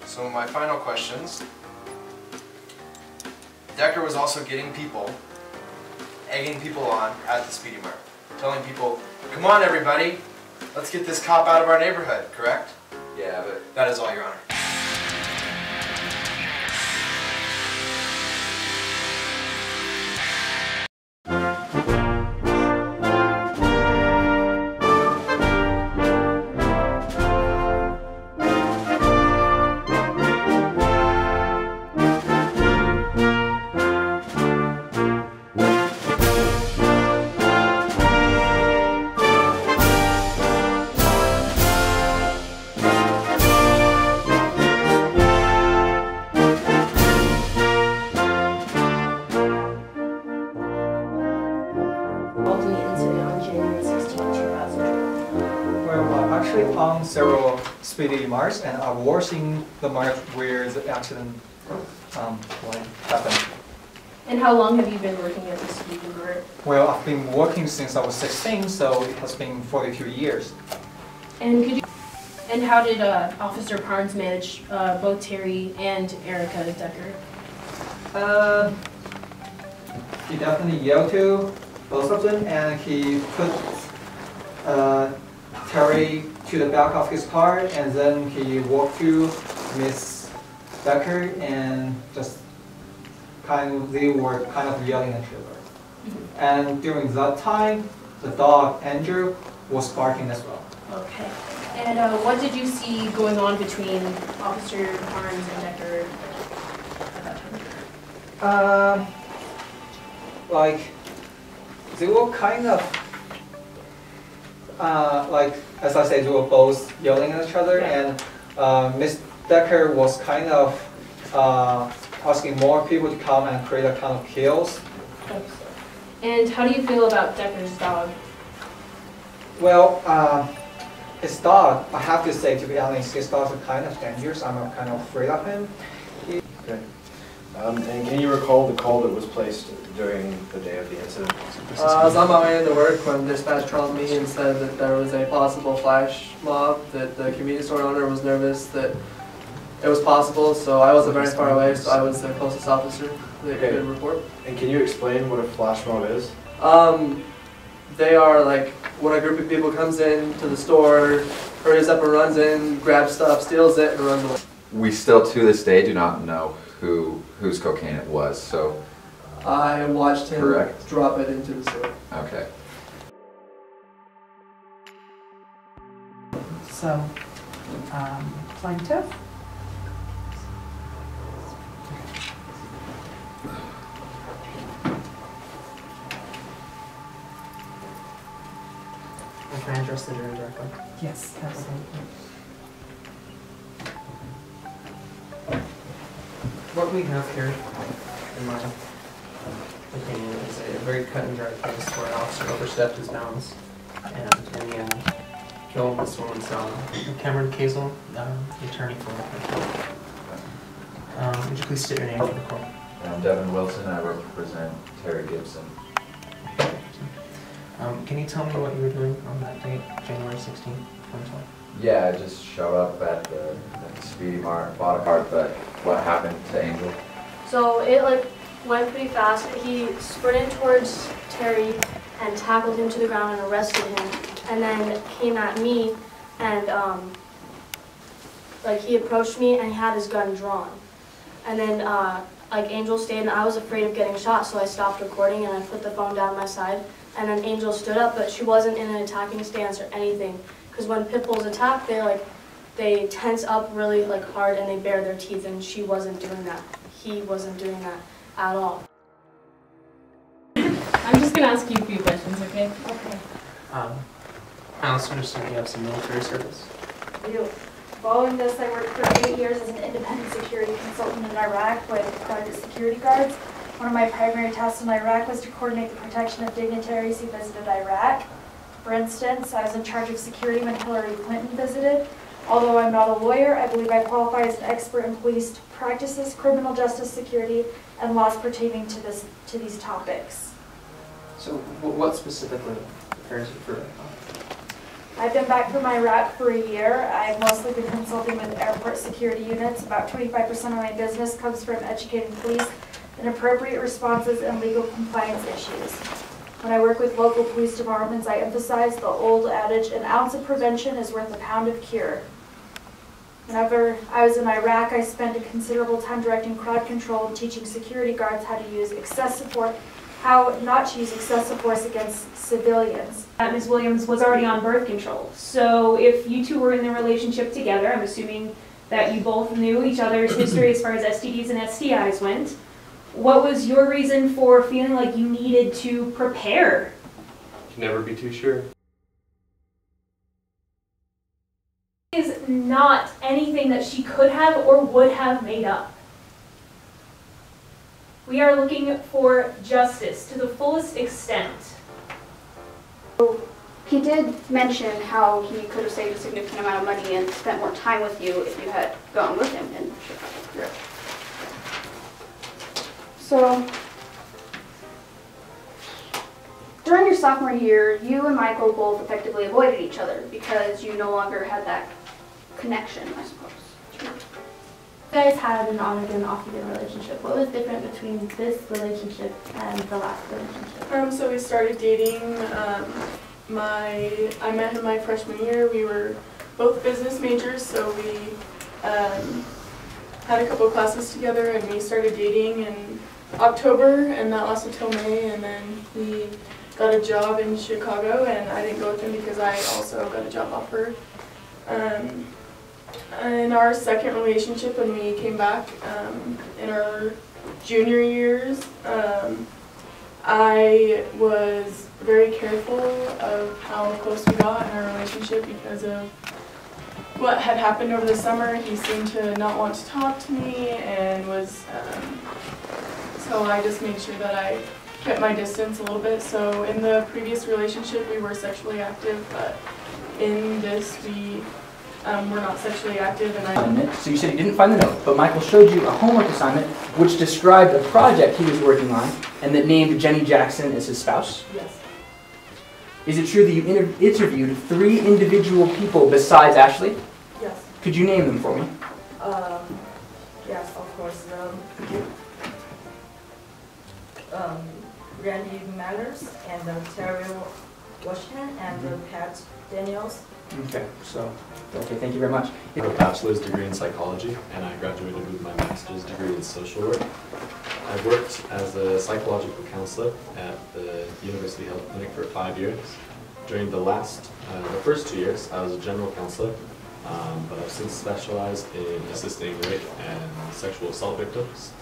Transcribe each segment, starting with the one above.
So my final questions. Decker was also getting people, egging people on at the Speedy Mart, telling people, come on everybody, let's get this cop out of our neighborhood, correct? Yeah, but That is all, Your Honor. Actually found several speedy marks, and I was in the mart where the accident happened. And how long have you been working at the Speedy Mart? Well, I've been working since I was 16, so it has been 42 years. And how did Officer Parnes manage both Terry and Erica Decker? He definitely yelled to both of them, and he put Terry to the back of his car, and then he walked to Miss Decker, and they were kind of yelling at each other. And during that time, the dog Andrew was barking as well. Okay. And what did you see going on between Officer Parnes and Decker at that time? Like they were kind of like, as I said, they were both yelling at each other, and Miss Decker was kind of asking more people to come and create a kind of chaos. And how do you feel about Decker's dog? Well, his dog, I have to say, to be honest, his dog is kind of dangerous. I'm kind of afraid of him. Okay. And can you recall the call that was placed during the day of the incident? I was on my way into work when dispatch called me and said that there was a possible flash mob, that the convenience store owner was nervous that it was possible, so I wasn't very far away, so I was the closest officer that could report. And can you explain what a flash mob is? They are like when a group of people comes in to the store, hurries up and runs in, grabs stuff, steals it, and runs away. we still to this day do not know whose cocaine it was, so. I watched him drop it into the store. Okay. So, plaintiff? Can I address the jury directly? Yes, absolutely. What we have here, in my opinion, is a very cut and dry case where an officer overstepped his bounds and in the end killed this woman's Cameron Kazel, the attorney for her. Would you please state your name for the court? I'm Devin Wilson. I represent Terry Gibson. Can you tell me what you were doing on that date, January 16, 2012? Yeah, I just showed up at the Speedy Mart, bought a cart, but what happened to Angel? So it went pretty fast. He sprinted towards Terry and tackled him to the ground and arrested him, and then came at me and he approached me and he had his gun drawn. And then Angel stayed, and I was afraid of getting shot, so I stopped recording and I put the phone down my side. And then Angel stood up, but she wasn't in an attacking stance or anything. Because when pit bulls attack, they tense up really hard and they bare their teeth, and she wasn't doing that. He wasn't doing that at all. I'm just gonna ask you a few questions, okay? Okay. I also understand you have some military service. I do. Following this, I worked for 8 years as an independent security consultant in Iraq with private security guards. One of my primary tasks in Iraq was to coordinate the protection of dignitaries who visited Iraq. For instance, I was in charge of security when Hillary Clinton visited. Although I'm not a lawyer, I believe I qualify as an expert in police practices, criminal justice security, and laws pertaining to these topics. So what specifically prepares you for I've been back from Iraq for a year. I've mostly been consulting with airport security units. About 25% of my business comes from educating police in appropriate responses and legal compliance issues. When I work with local police departments, I emphasize the old adage, an ounce of prevention is worth a pound of cure. Whenever I was in Iraq, I spent a considerable time directing crowd control and teaching security guards how to use excessive force, how not to use excessive force against civilians. Ms. Williams was already on birth control. So if you two were in the relationship together, I'm assuming that you both knew each other's history as far as STDs and STIs went. What was your reason for feeling like you needed to prepare? You can never be too sure. Is not anything that she could have or would have made up. We are looking for justice to the fullest extent. He did mention how he could have saved a significant amount of money and spent more time with you if you had gone with him in Chicago. Yeah. So, during your sophomore year, you and Michael both effectively avoided each other because you no longer had that connection, I suppose. You guys had an on-again, off-again relationship. What was different between this relationship and the last relationship? So we started dating. I met him my freshman year. We were both business majors, so we had a couple of classes together, and we started dating in October, and that lasted till May, and then he got a job in Chicago, and I didn't go with him because I also got a job offer. In our second relationship, when we came back in our junior years, I was very careful of how close we got in our relationship because of what had happened over the summer. He seemed to not want to talk to me and was, so I just made sure that I kept my distance a little bit. So in the previous relationship, we were sexually active, but in this, we were not sexually active. And So you said you didn't find the note, but Michael showed you a homework assignment which described a project he was working on and that named Jenny Jackson as his spouse? Yes. Is it true that you interviewed 3 individual people besides Ashley? Yes. Could you name them for me? Yes, of course. Randy Mallers and Terry Washington and Pat Daniels. Okay, thank you very much. I have a bachelor's degree in psychology, and I graduated with my master's degree in social work. I worked as a psychological counselor at the University Health Clinic for 5 years. During the first 2 years, I was a general counselor, but I've since specialized in assisting rape and sexual assault victims.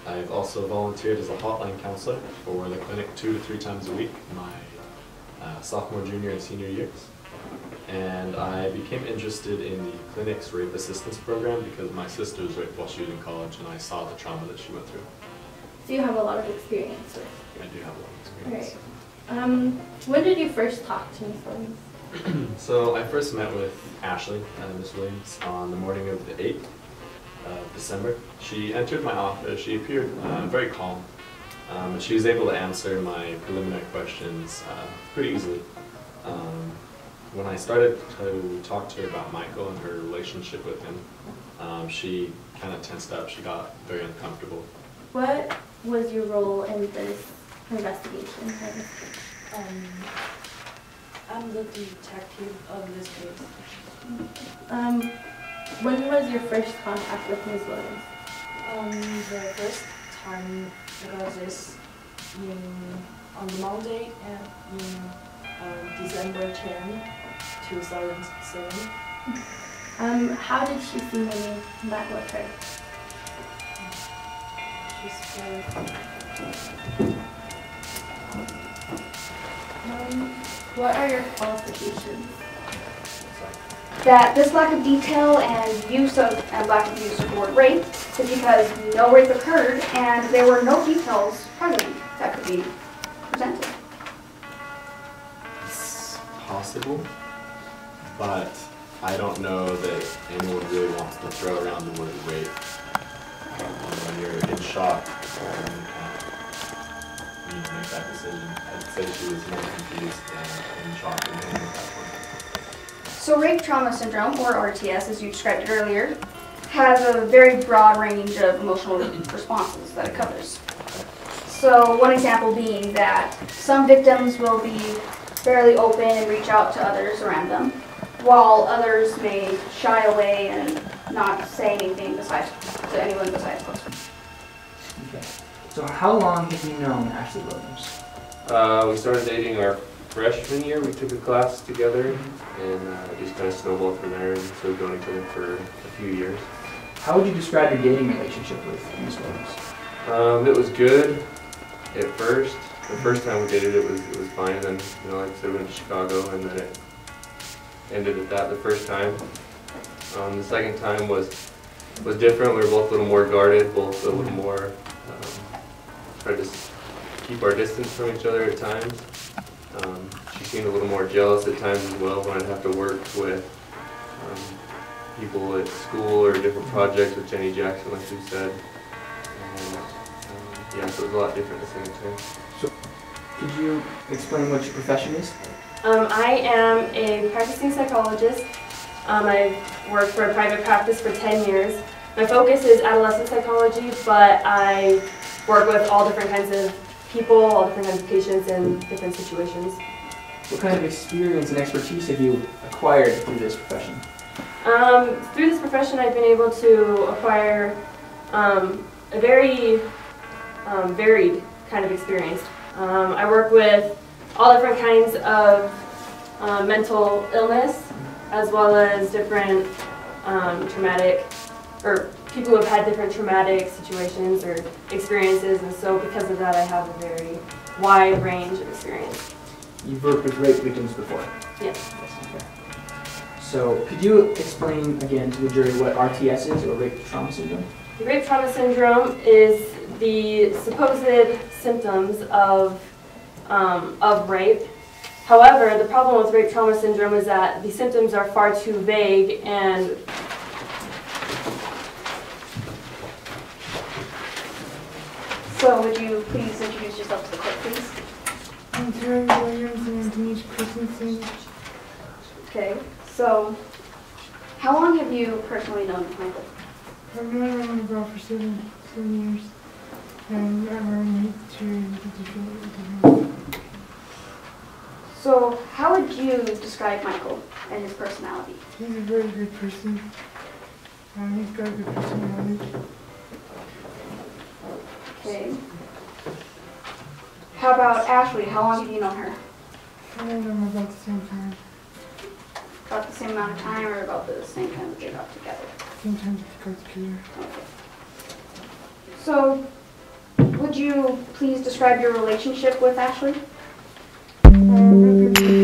I've also volunteered as a hotline counselor for the clinic 2 to 3 times a week my sophomore, junior, and senior years. And I became interested in the clinic's rape assistance program because my sister was raped while she was in college, and I saw the trauma that she went through. So you have a lot of experience with. I do have a lot of experience. Right. When did you first talk to Ms. Williams? So I first met with Ashley, Ms. Williams, on the morning of the 8th of December. She entered my office. She appeared very calm. She was able to answer my preliminary questions pretty easily. When I started to talk to her about Michael and her relationship with him, she kind of tensed up. She got very uncomfortable. What was your role in this investigation? I'm the detective of this case. When was your first contact with Ms. Williams? The first time was this on Monday in December 10, 2007. How did she seem when you met with her? She's very what are your qualifications? That this lack of detail and lack of use of the word rape is because no rape occurred and there were no details present that could be presented. It's possible, but I don't know that anyone really wants to throw around the word rape when you're in shock and me make that decision. I'd say she was more confused and shocked than anything at that point. So rape trauma syndrome, or RTS as you described it earlier, has a very broad range of emotional responses that it covers. So one example being that some victims will be fairly open and reach out to others around them, while others may shy away and not say anything to anyone besides close friends. Okay. So how long have you known Ashley Williams? We started dating our freshman year. We took a class together, and it just kind of snowballed from there, and so we've known each other for a few years. How would you describe your dating relationship with Ms. Williams? It was good at first. The first time we dated, it was fine, and then, like I said, we went to Chicago, and then it ended at that the first time. The second time was different. We were both a little more guarded, both a little more tried to keep our distance from each other at times. She seemed a little more jealous at times as well when I'd have to work with people at school or different projects with Jenny Jackson, like you said. And yeah, so it was a lot different at the same time. So, could you explain what your profession is? I am a practicing psychologist. I've worked for a private practice for 10 years. My focus is adolescent psychology, but I work with all different kinds of people, all different kinds of patients in different situations. What kind of experience and expertise have you acquired through this profession? Through this profession, I've been able to acquire a very varied kind of experience. I work with all different kinds of mental illness, as well as different traumatic, or people who have had different traumatic situations or experiences, and so because of that I have a very wide range of experience. You've worked with rape victims before? Yes. Okay. So could you explain again to the jury what RTS is, or rape trauma syndrome? Rape trauma syndrome is the supposed symptoms of rape. However, the problem with rape trauma syndrome is that the symptoms are far too vague and So would you please introduce yourself to the court, please? I'm Terry Williams and I'm Denise Christensen. Okay, so how long have you personally known Michael? I've known him about for seven years, and I'm married to So how would you describe Michael and his personality? He's a very good person. He's got a good personality. Okay. How about Ashley? How long have you known her? I know them about the same time. About the same amount of time, or about the same time that they got together? Same time that they got together. Okay. So, would you please describe your relationship with Ashley? We're good.